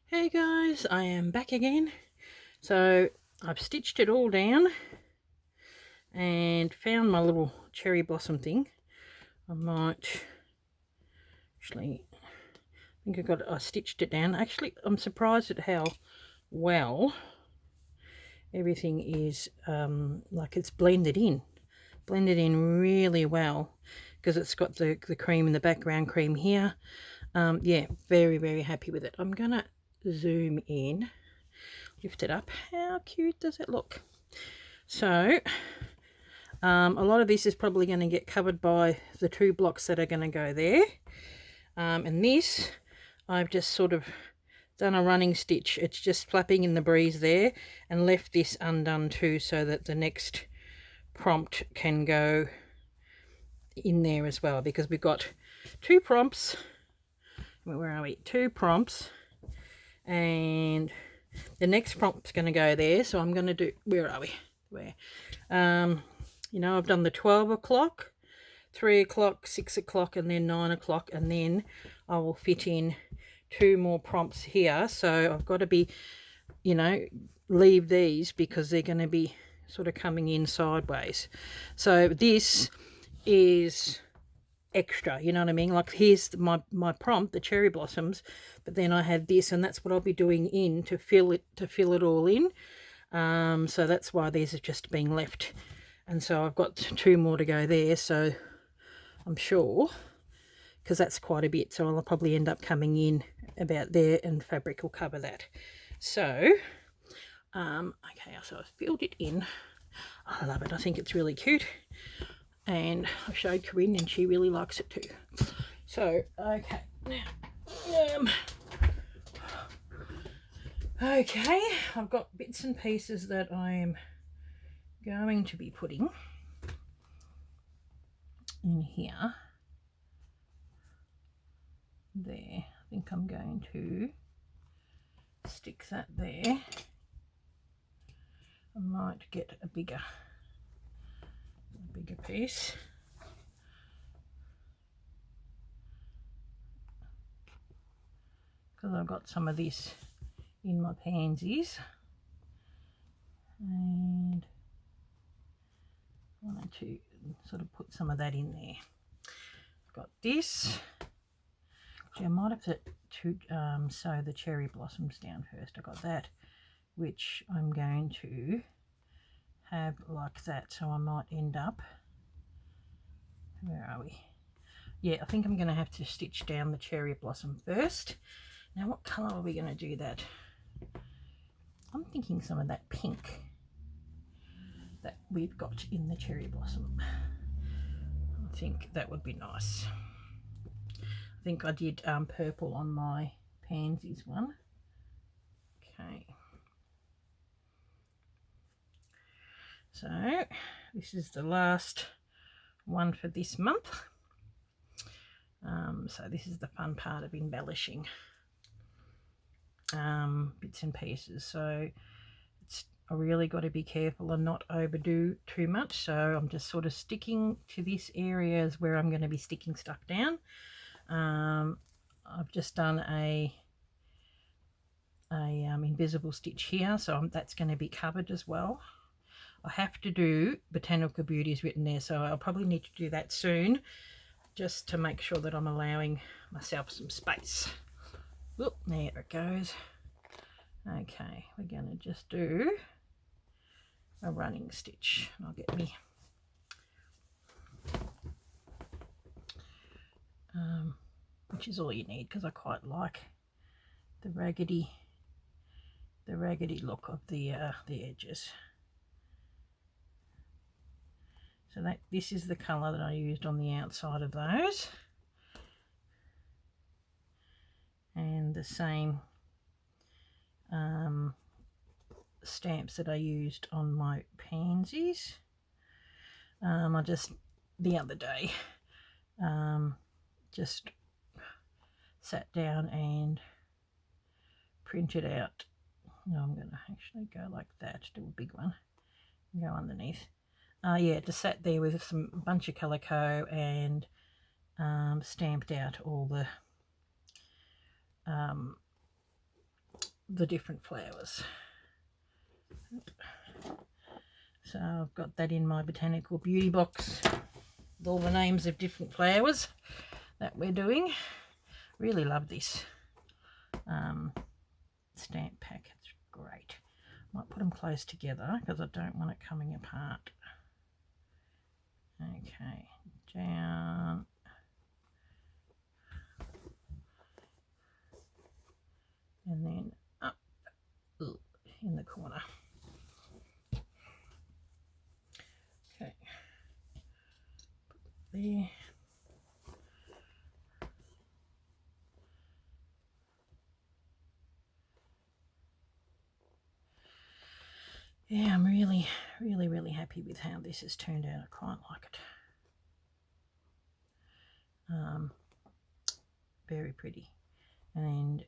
Hey guys, I am back again. So I've stitched it all down and found my little cherry blossom thing. I might actually, I think I stitched it down. Actually, I'm surprised at how well everything is, like it's blended in really well, because it's got the cream in the background cream here. Yeah, very, very happy with it. I'm gonna zoom in, lift it up. How cute does it look? So a lot of this is probably going to get covered by the 2 blocks that are going to go there. And this, I've just sort of done a running stitch. It's just flapping in the breeze there, and left this undone too, so that the next prompt can go in there as well, because we've got 2 prompts. Where are we? 2 prompts, and the next prompt's going to go there. So I'm going to do, where are we? You know, I've done the 12 o'clock, 3 o'clock, 6 o'clock, and then 9 o'clock, and then I will fit in 2 more prompts here. So I've got to be, you know, leave these because they're going to be sort of coming in sideways. So this is extra, you know what I mean? Like, here's my prompt, the cherry blossoms, but then I have this, and that's what I'll be doing in to fill it all in. So that's why these are just being left, and so I've got 2 more to go there. So I'm sure, because that's quite a bit, so I'll probably end up coming in about there, and fabric will cover that. So okay, so I've filled it in. I love it. I think it's really cute, and I showed Corinne and she really likes it too. So okay, now okay, I've got bits and pieces that I am going to be putting in here. There, I think I'm going to stick that there. I might get a bigger piece. Because I've got some of this in my pansies. And I wanted to sort of put some of that in there. I've got this. Actually, I might have to sew the cherry blossoms down first. I got that, which I'm going to have like that. So I might end up, where are we? Yeah, I think I'm going to have to stitch down the cherry blossom first. Now, what colour are we going to do that? I'm thinking some of that pink that we've got in the cherry blossom. I think that would be nice. I think I did purple on my pansies one. Okay. So this is the last one for this month. So this is the fun part of embellishing bits and pieces. So I really got to be careful and not overdo too much. So I'm just sort of sticking to this area as where I'm going to be sticking stuff down. I've just done a invisible stitch here, so that's going to be covered as well. I have to do Botanical Beauties written there, so I'll probably need to do that soon, just to make sure that I'm allowing myself some space. Whoop, there it goes. Okay, we're going to just do a running stitch. I'll get me which is all you need, because I quite like the raggedy look of the edges. So this is the colour that I used on the outside of those, and the same stamps that I used on my pansies. I just the other day just sat down and printed out. No, I'm going to actually go like that, do a big one, and go underneath. Yeah, just sat there with some bunch of Calico and stamped out all the the different flowers. So I've got that in my botanical beauty box with all the names of different flowers that we're doing. Really love this stamp pack. It's great. Might put them close together because I don't want it coming apart. Okay, down. And then up in the corner. Okay, there. Yeah, I'm really happy with how this has turned out. I quite like it. Very pretty. And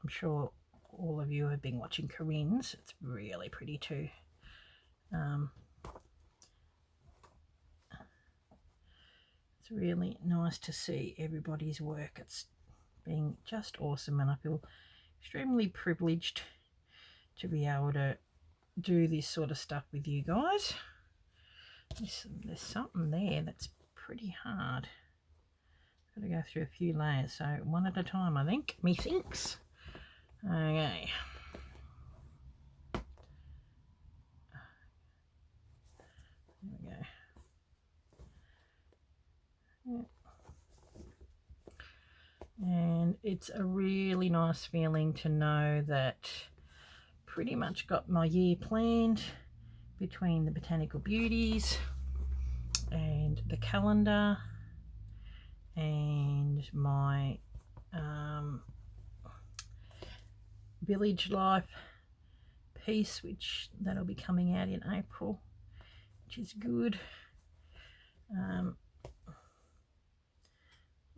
I'm sure all of you have been watching Corinne's. It's really pretty too. It's really nice to see everybody's work. It's been just awesome, and I feel extremely privileged to be able to do this sort of stuff with you guys. There's something there that's pretty hard. Got to go through a few layers, so one at a time, I think. Methinks. Okay. There we go. Yeah. And it's a really nice feeling to know that pretty much got my year planned between the Botanical Beauties and the calendar and my Village Life piece, which that'll be coming out in April, which is good.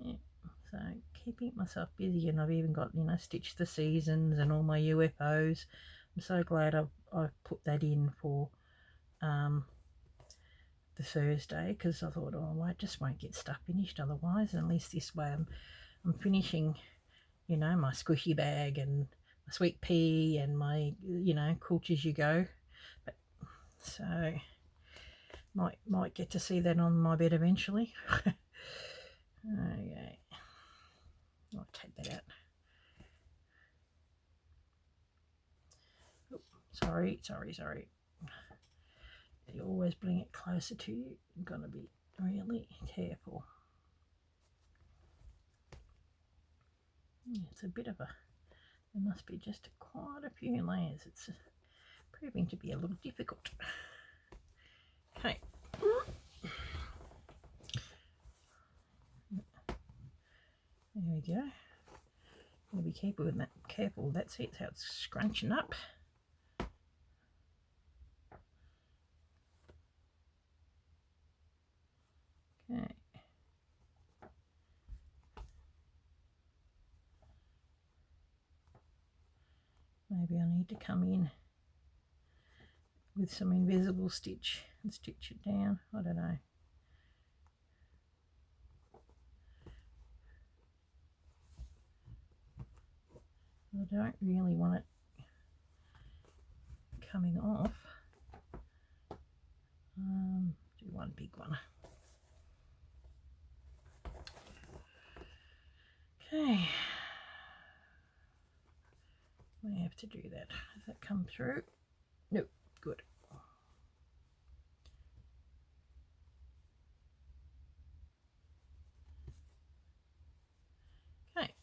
Yeah, so keeping myself busy, and I've even got, you know, Stitch the Seasons and all my UFOs. I'm so glad I've put that in for the Thursday, because I thought, oh, I just won't get stuff finished otherwise, and at least this way I'm finishing, you know, my squishy bag and my sweet pea and my, you know, Coolch As You Go. But, so might get to see that on my bed eventually. Okay, I'll take that out. Oh, sorry. You always bring it closer to you. You've got to be really careful. It's a bit of a, there must be just quite a few layers. It's proving to be a little difficult. Okay. There we go. Gotta be careful with that. Careful. That's it. How it's scrunching up. Okay. Maybe I need to come in with some invisible stitch and stitch it down. I don't know. I don't really want it coming off. Do one big one. Okay. I have to do that. Does that come through? No. Good. Okay.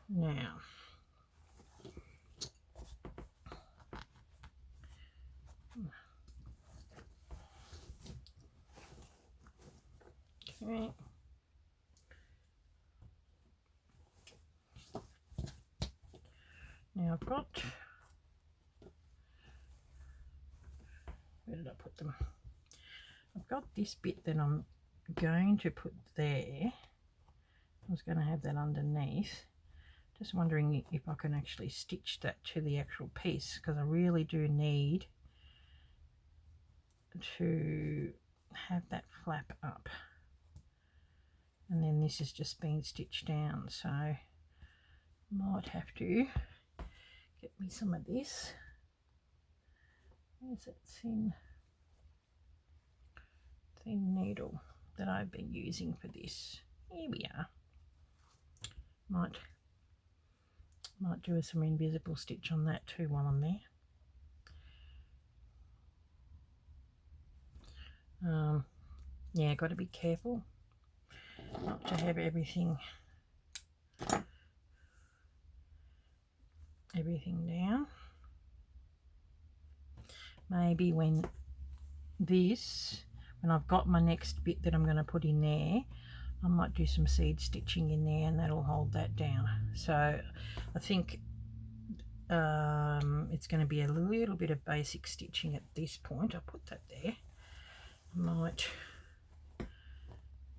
Now, okay. Now I've got, where did I put them? I've got this bit that I'm going to put there. I was going to have that underneath. Just wondering if I can actually stitch that to the actual piece, because I really do need to have that flap up. and then this has just been stitched down, so I might have to get me some of this. Where's that thin needle that I've been using for this? Here we are. Might do some invisible stitch on that too while I'm there. Yeah, got to be careful not to have everything down. Maybe when I've got my next bit that I'm going to put in there, I might do some seed stitching in there, and that'll hold that down. So I think it's going to be a little bit of basic stitching at this point. I'll put that there. I might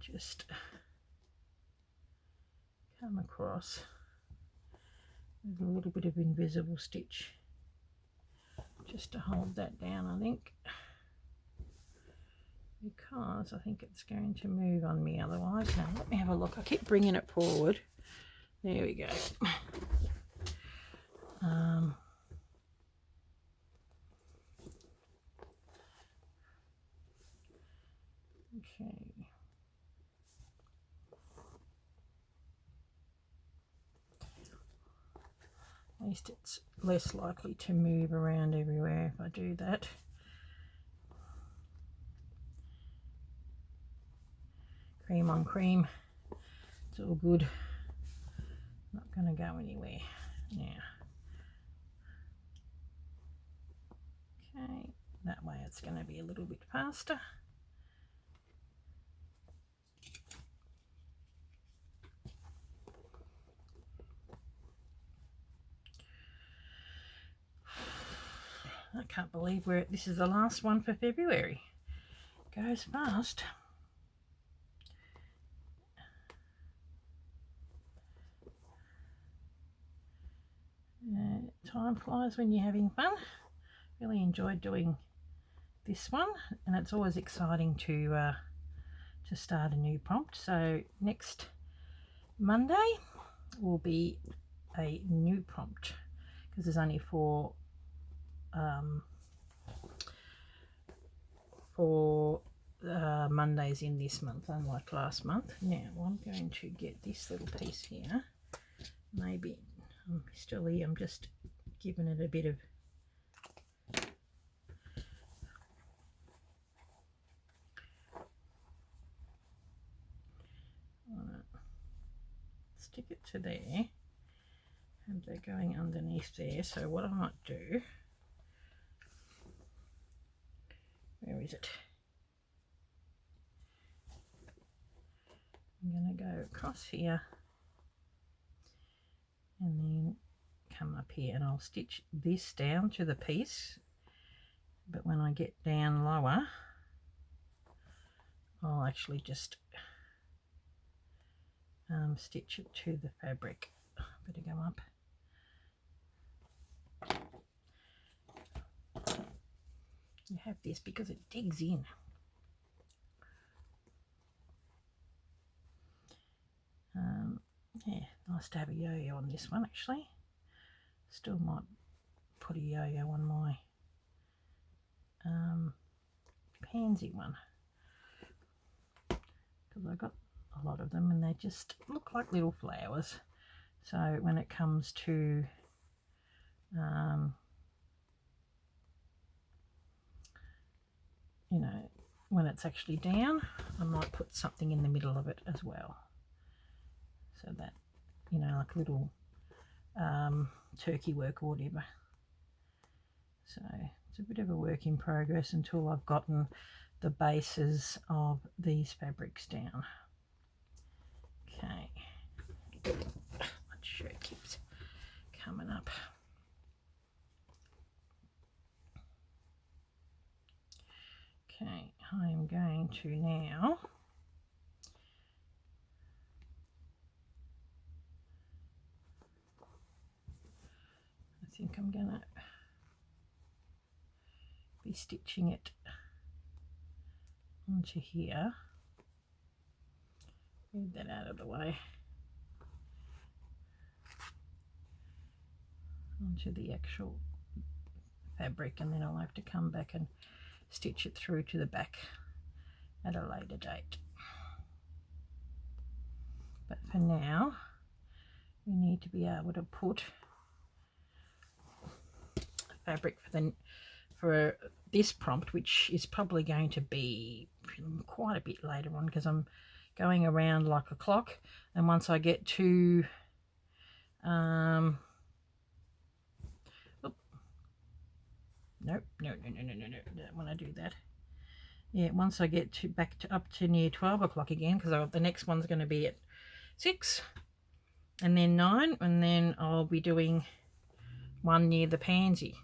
just come across with a little bit of invisible stitch just to hold that down, I think, because I think it's going to move on me otherwise. Now let me have a look. I keep bringing it forward. There we go. Okay. At least it's less likely to move around everywhere if I do that. Cream on cream. It's all good. Not going to go anywhere now. Okay, that way it's going to be a little bit faster. I can't believe this is the last one for February. It goes fast. Time flies when you're having fun. Really enjoyed doing this one, and it's always exciting to start a new prompt. So next Monday will be a new prompt, because there's only four Mondays in this month, unlike last month. Now I'm going to get this little piece here. Maybe I'm still here. I'm just giving it a bit of stick it to there, and they're going underneath there. So what I might do, where is it? I'm going to go across here and then come up here, and I'll stitch this down to the piece, but when I get down lower I'll actually just stitch it to the fabric. Better go up. You have this because it digs in. Yeah, nice to have a yo-yo on this one actually. Still might put a yo-yo on my pansy one, because I got a lot of them and they just look like little flowers. So when it comes to you know, when it's actually down, I might put something in the middle of it as well, so that, you know, like little turkey work or whatever. So it's a bit of a work in progress until I've gotten the bases of these fabrics down. Okay, my shirt keeps coming up. Okay, I am going to now I think I'm gonna be stitching it onto here Move that out of the way. Onto the actual fabric, and then I'll have to come back and stitch it through to the back at a later date. But for now, we need to be able to put fabric for this prompt, which is probably going to be quite a bit later on, because I'm going around like a clock, and once I get to no, don't want to do that. Yeah, once I get to up to near 12 o'clock again, because the next one's going to be at 6 and then 9, and then I'll be doing one near the pansy.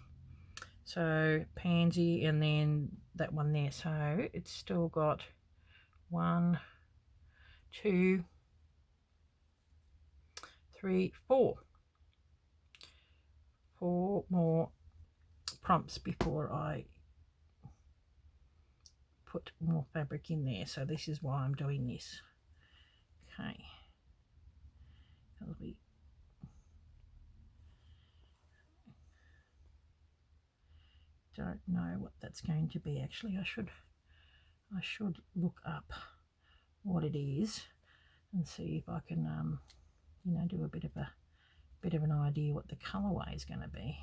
So pansy and then that one there. So it's still got 1, 2, 3, 4 more prompts before I put more fabric in there. So this is why I'm doing this. Okay, that'll be don't know what that's going to be. Actually, I should look up what it is and see if I can you know, do a bit of an idea what the colorway is going to be.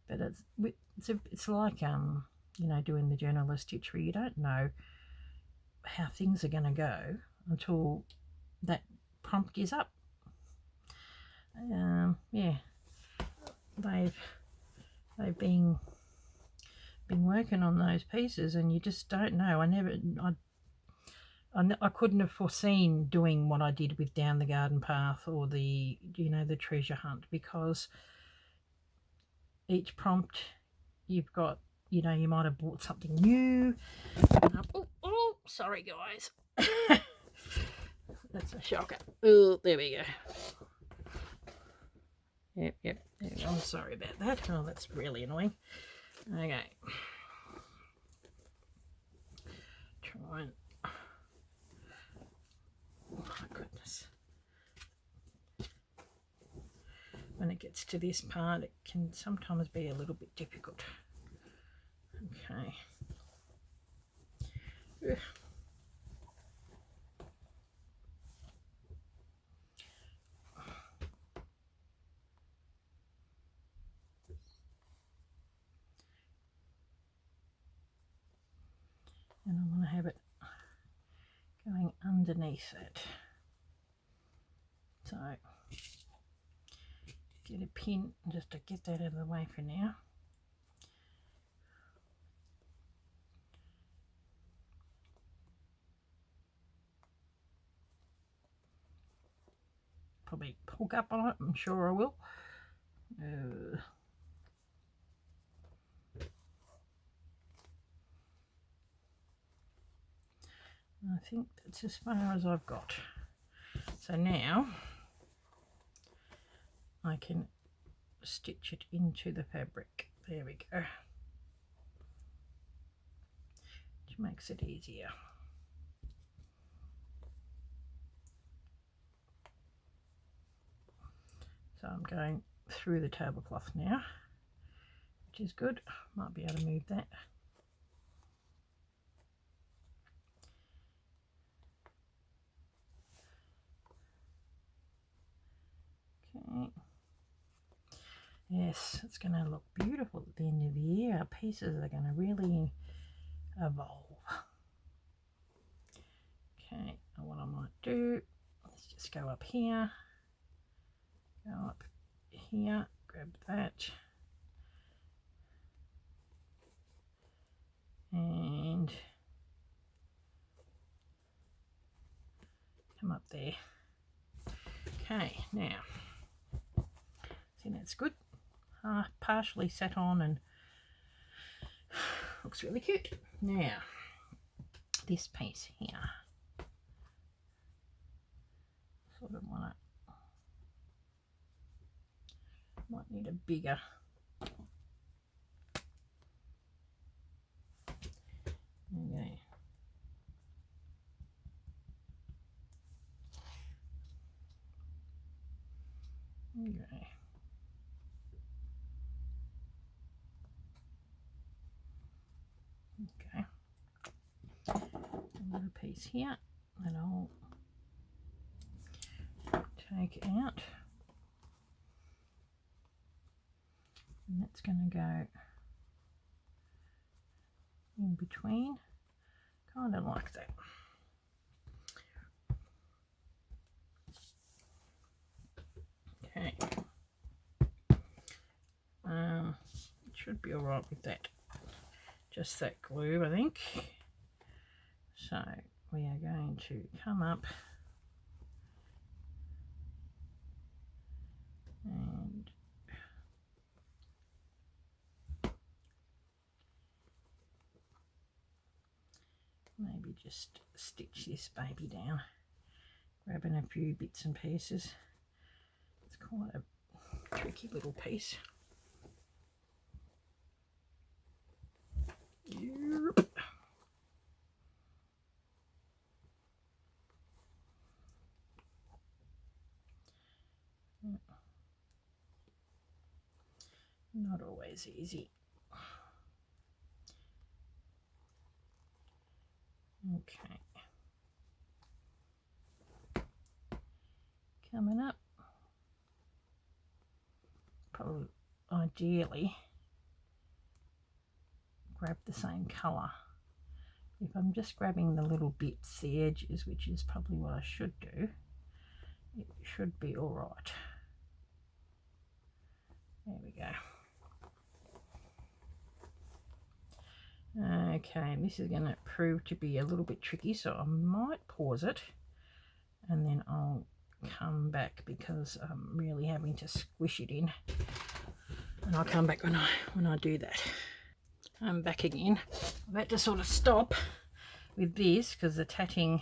But it's like you know, doing the journaler stitch, where you don't know how things are going to go until that prompt is up. Yeah, they've been working on those pieces, and you just don't know. I couldn't have foreseen doing what I did with Down the Garden Path or the, you know, the treasure hunt, because each prompt you've got, you know, you might have bought something new. Oh, sorry guys. That's a shocker. Oh, there we go. Yep. I'm sorry about that. Oh, that's really annoying. Okay. Try and... Oh my goodness. When it gets to this part, it can sometimes be a little bit difficult. Okay. Ugh. And I want to have it going underneath it. So get a pin just to get that out of the way for now. Probably hook up on it, I'm sure I will. I think that's as far as I've got. So now I can stitch it into the fabric. There we go. Which makes it easier. So I'm going through the tablecloth now, which is good. Might be able to move that. Okay. Yes, it's going to look beautiful at the end of the year. Our pieces are going to really evolve. Okay, and what I might do, let's just go up here, go up here, grab that, and come up there. Okay, now, see, that's good. Partially sat on and looks really cute. Now, this piece here, sort of want to, might need a bigger, Okay. Okay. Okay. A little piece here that I'll take out. And that's going to go in between, kind of like that. Okay. It should be all right with that. Just that glue, I think. So we are going to come up and maybe just stitch this baby down, grabbing a few bits and pieces. It's quite a tricky little piece. Yep. Not always easy. Okay. Coming up. Probably, ideally, grab the same colour. If I'm just grabbing the little bits, the edges, which is probably what I should do, it should be all right. There we go. Okay, this is going to prove to be a little bit tricky, so I might pause it and then I'll come back because I'm really having to squish it in, and I'll come back when I do that. I'm back again. I've had to sort of stop with this because the tatting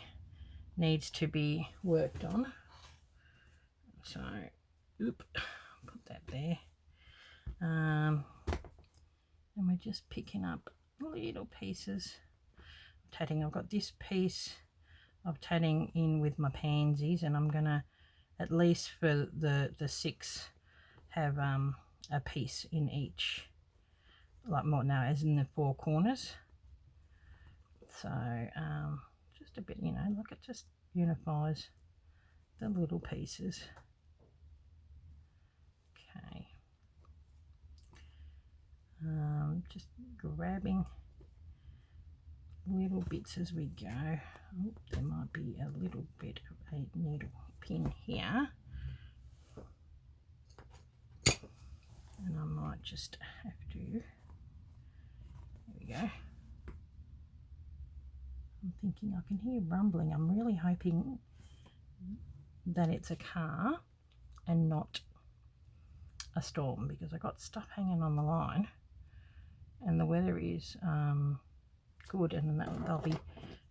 needs to be worked on. So, put that there. And we're just picking up little pieces of tatting. I've got this piece of tatting in with my pansies, and I'm gonna, at least for the 6, have a piece in each, like more now as in the 4 corners. So just a bit, you know, like it just unifies the little pieces. Okay. Just grabbing little bits as we go. Oh, there might be a little bit of a needle pin here, and I might just have to, there we go. I'm thinking I can hear rumbling. I'm really hoping that it's a car and not a storm, because I got stuff hanging on the line and the weather is good, and they'll be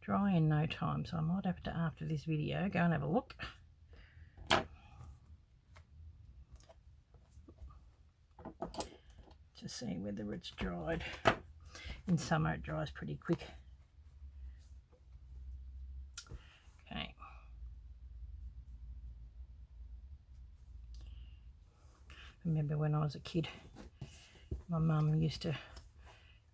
dry in no time, so I might have to, after this video, go and have a look. To see whether it's dried. In summer it dries pretty quick. Okay. Remember when I was a kid, my mum used to,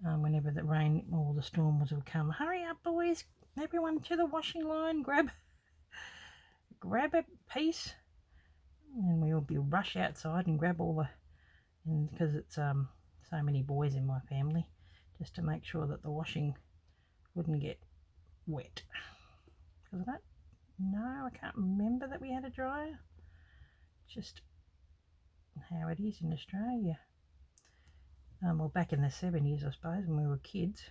whenever the rain or the storm was would come, hurry up boys, everyone to the washing line, grab a piece, and we all be rush outside and grab all the, and because it's so many boys in my family, just to make sure that the washing wouldn't get wet. Because I can't remember that we had a dryer. Just how it is in Australia. Well, back in the 70s, I suppose, when we were kids,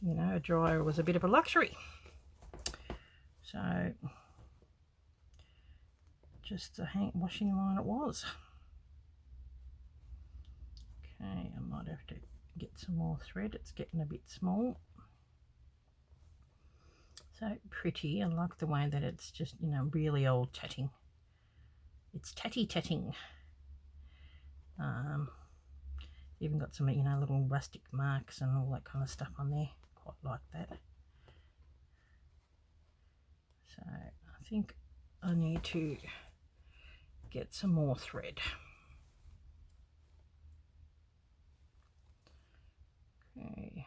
you know, a dryer was a bit of a luxury. So just a washing line it was. Okay, I might have to get some more thread. It's getting a bit small. So pretty. I like the way that it's just, you know, really old tatting. It's tatting. Even got some, you know, little rustic marks and all that kind of stuff on there. quite like that. So I think I need to get some more thread. Okay.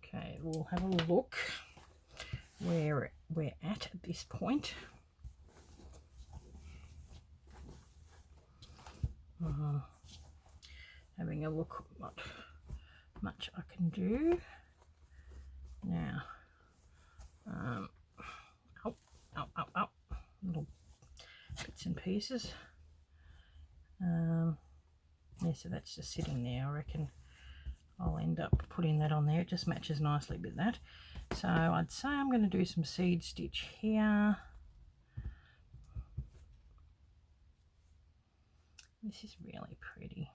Okay, we'll have a look where we're at this point. Having a look at what much I can do now. Up, little bits and pieces. Yeah, so that's just sitting there. I reckon I'll end up putting that on there. It just matches nicely with that. So I'd say I'm going to do some seed stitch here. This is really pretty.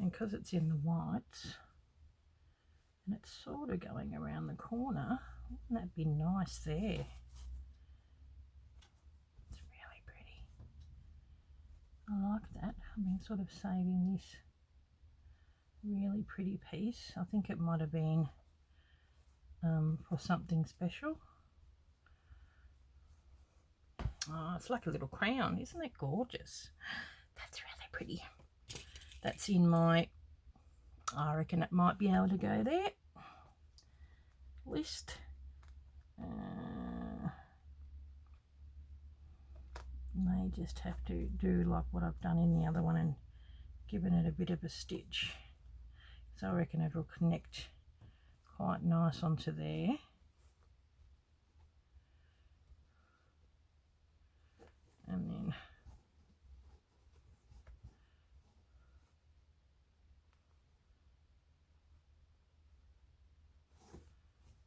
And because it's in the whites and it's sort of going around the corner, wouldn't that be nice there? It's really pretty. I like that. I've been sort of saving this really pretty piece. I think it might have been for something special. Oh, it's like a little crown. Isn't that gorgeous? That's really pretty. That's in my, I reckon it might be able to go there, list. May just have to do like what I've done in the other one and given it a bit of a stitch. So I reckon it'll connect quite nice onto there. And then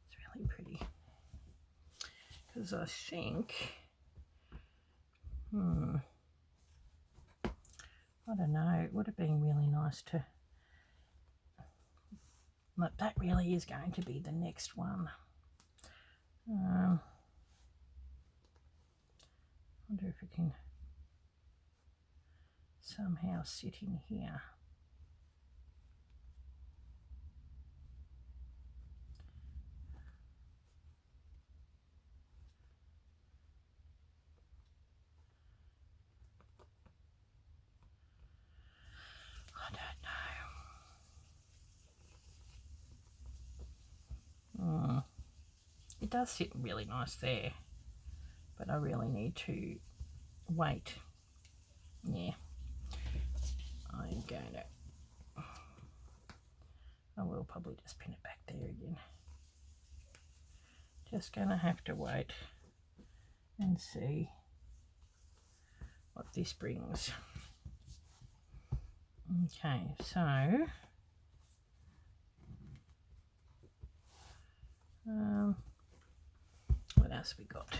it's really pretty. Because I think, I don't know, it would have been really nice to, like, that really is going to be the next one. I wonder if it can somehow sit in here. I don't know. It does sit really nice there, but I really need to wait. Yeah, I'm going to, I will probably just pin it back there again. Just going to have to wait and see what this brings. Okay, so what else we got?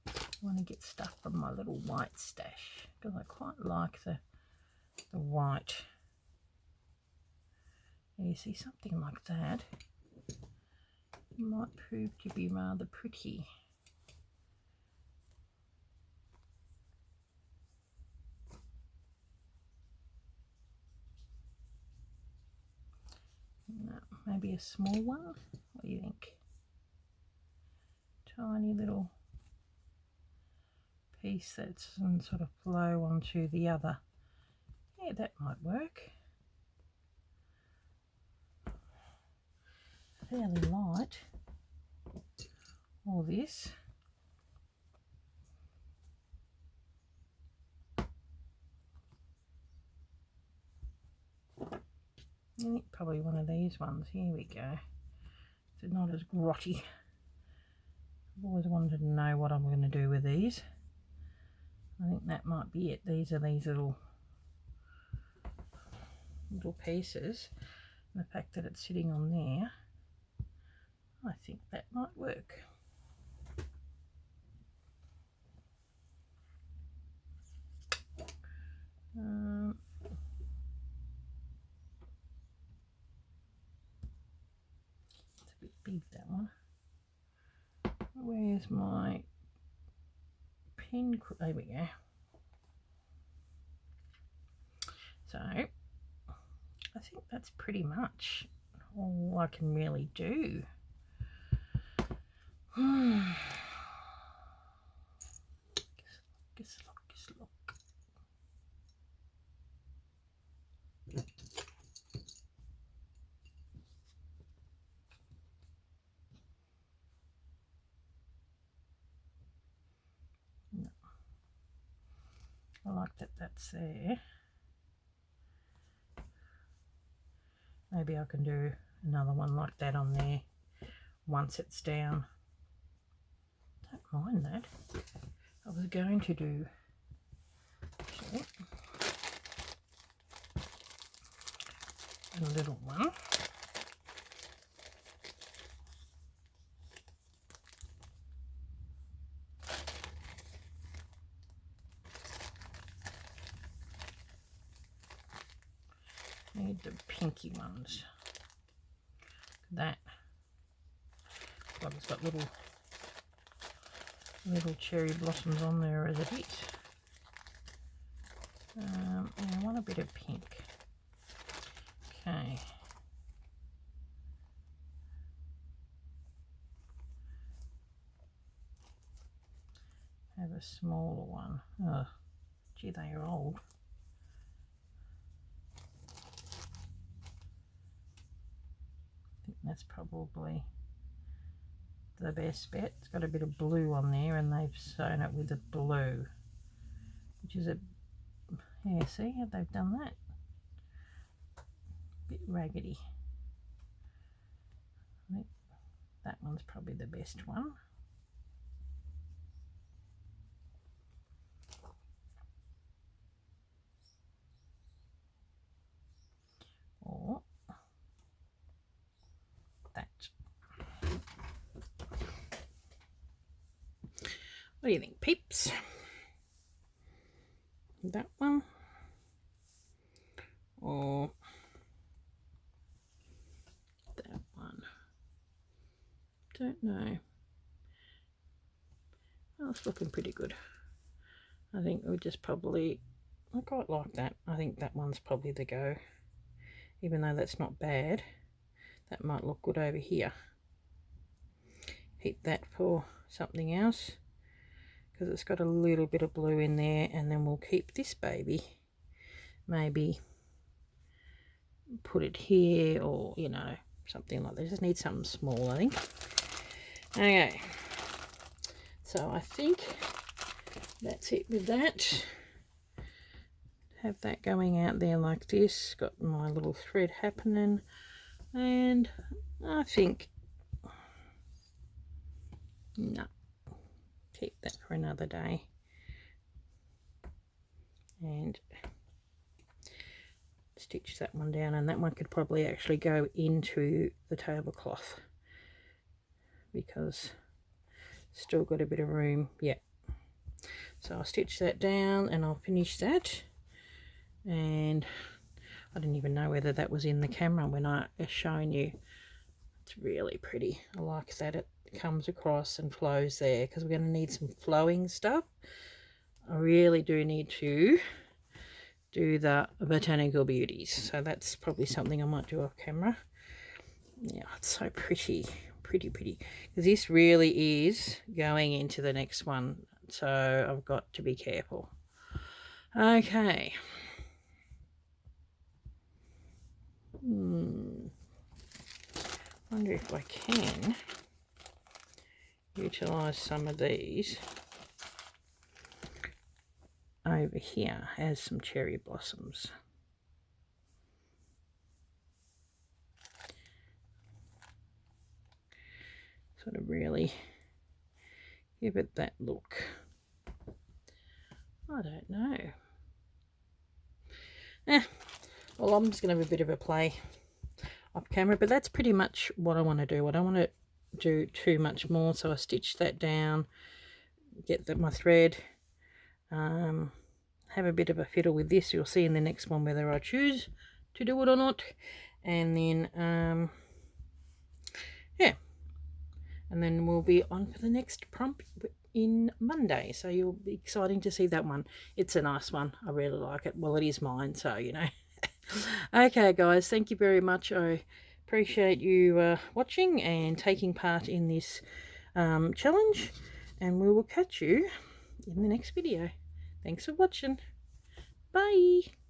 I want to get stuff from my little white stash because I quite like the white. You see, something like that might prove to be rather pretty. No, maybe a small one. What do you think? Tiny little piece that's sort of flow onto the other. Yeah, that might work. Fairly light. All this. I think probably one of these ones. Here we go. It's not as grotty. I've always wanted to know what I'm going to do with these. I think that might be it. These are these little little pieces. And the fact that it's sitting on there, I think that might work. It's a bit big, that one. Where's my pin? There we go. So I think that's pretty much all I can really do. Look. No. I like that that's there. Maybe I can do another one like that on there once it's down. Don't mind that. I was going to do a little one. Need the pinky ones. That. Well, it's got little cherry blossoms on there as it is. And I want a bit of pink. Okay. Have a smaller one. Oh, gee, they are old. I think that's probably the best bet. It's got a bit of blue on there and they've sewn it with a blue, which is a, yeah, see how they've done that? Bit raggedy. I think that one's probably the best one. Or that. What do you think, peeps? That one? Or that one? Don't know. Oh, it's looking pretty good. I think we'll just probably, I quite like that. I think that one's probably the go. Even though that's not bad, that might look good over here. Keep that for something else, because it's got a little bit of blue in there, and then we'll keep this baby, maybe put it here, or you know, something like that. Just need something small, I think. Okay, so I think that's it with that. Have that going out there like this. Got my little thread happening, and I think no, keep that for another day. And stitch that one down, and that one could probably actually go into the tablecloth because still got a bit of room. Yeah, so I'll stitch that down and I'll finish that. And I didn't even know whether that was in the camera when I was showing you. It's really pretty. I like that it comes across and flows there, because we're going to need some flowing stuff. I really do need to do the botanical beauties, so that's probably something I might do off camera. Yeah, it's so pretty, because this really is going into the next one, so I've got to be careful. Okay. Wonder if I can utilize some of these over here as some cherry blossoms. Sort of really give it that look. I don't know. Well, I'm just going to have a bit of a play off camera, but that's pretty much what I want to do. I don't want to do too much more, so I stitch that down, get my thread, have a bit of a fiddle with this. You'll see in the next one whether I choose to do it or not, and then yeah, and then we'll be on for the next prompt in Monday, so you'll be exciting to see that one. It's a nice one. I really like it. Well, it is mine, so you know. Okay guys, thank you very much. I appreciate you watching and taking part in this challenge, and we will catch you in the next video. Thanks for watching. Bye.